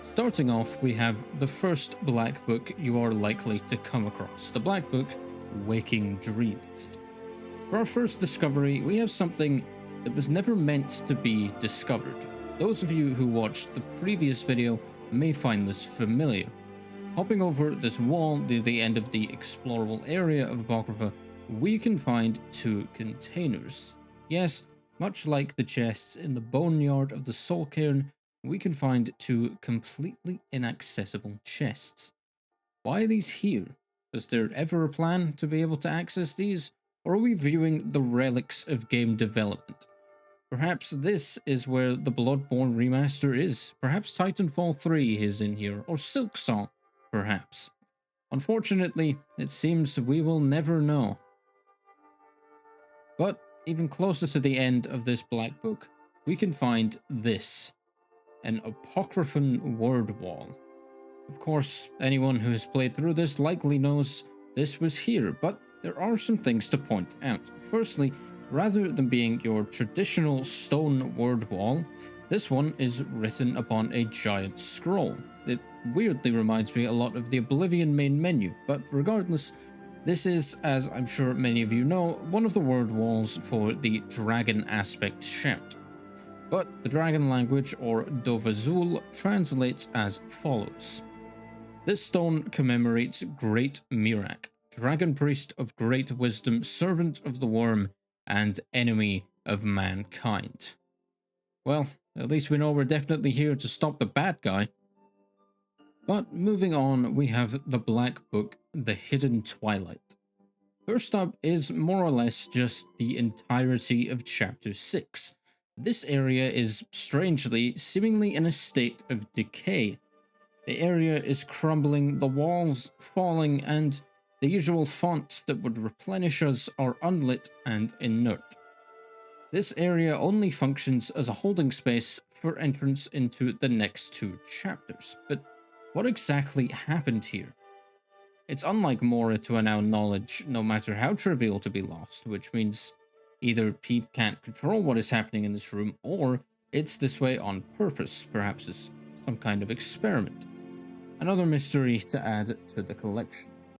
Starting off, we have the first black book you are likely to come across, the black book, Waking Dreams. For our first discovery, we have something that was never meant to be discovered. Those of you who watched the previous video may find this familiar. Hopping over this wall near the end of the explorable area of Apocrypha, we can find two containers. Yes, much like the chests in the boneyard of the Soul Cairn, we can find two completely inaccessible chests. Why are these here? Was there ever a plan to be able to access these, or are we viewing the relics of game development? Perhaps this is where the Bloodborne remaster is. Perhaps Titanfall 3 is in here, or Silksong, perhaps. Unfortunately, it seems we will never know. But even closer to the end of this black book, we can find this. An apocryphal word wall. Of course, anyone who has played through this likely knows this was here, but there are some things to point out. Firstly, rather than being your traditional stone word wall, this one is written upon a giant scroll. It weirdly reminds me a lot of the Oblivion main menu, but regardless, this is, as I'm sure many of you know, one of the word walls for the dragon aspect shout. But the dragon language, or Dovazul, translates as follows. This stone commemorates Great Mirak, dragon priest of great wisdom, servant of the worm, and enemy of mankind. Well, at least we know we're definitely here to stop the bad guy. But moving on, we have the Black Book, The Hidden Twilight. First up is more or less just the entirety of Chapter 6. This area is, strangely, seemingly in a state of decay. The area is crumbling, the walls falling, and the usual fonts that would replenish us are unlit and inert. This area only functions as a holding space for entrance into the next two chapters. But what exactly happened here? It's unlike Mora to allow knowledge, no matter how trivial, to be lost, which means either Pete can't control what is happening in this room, or it's this way on purpose, perhaps as some kind of experiment. Another mystery to add to the collection.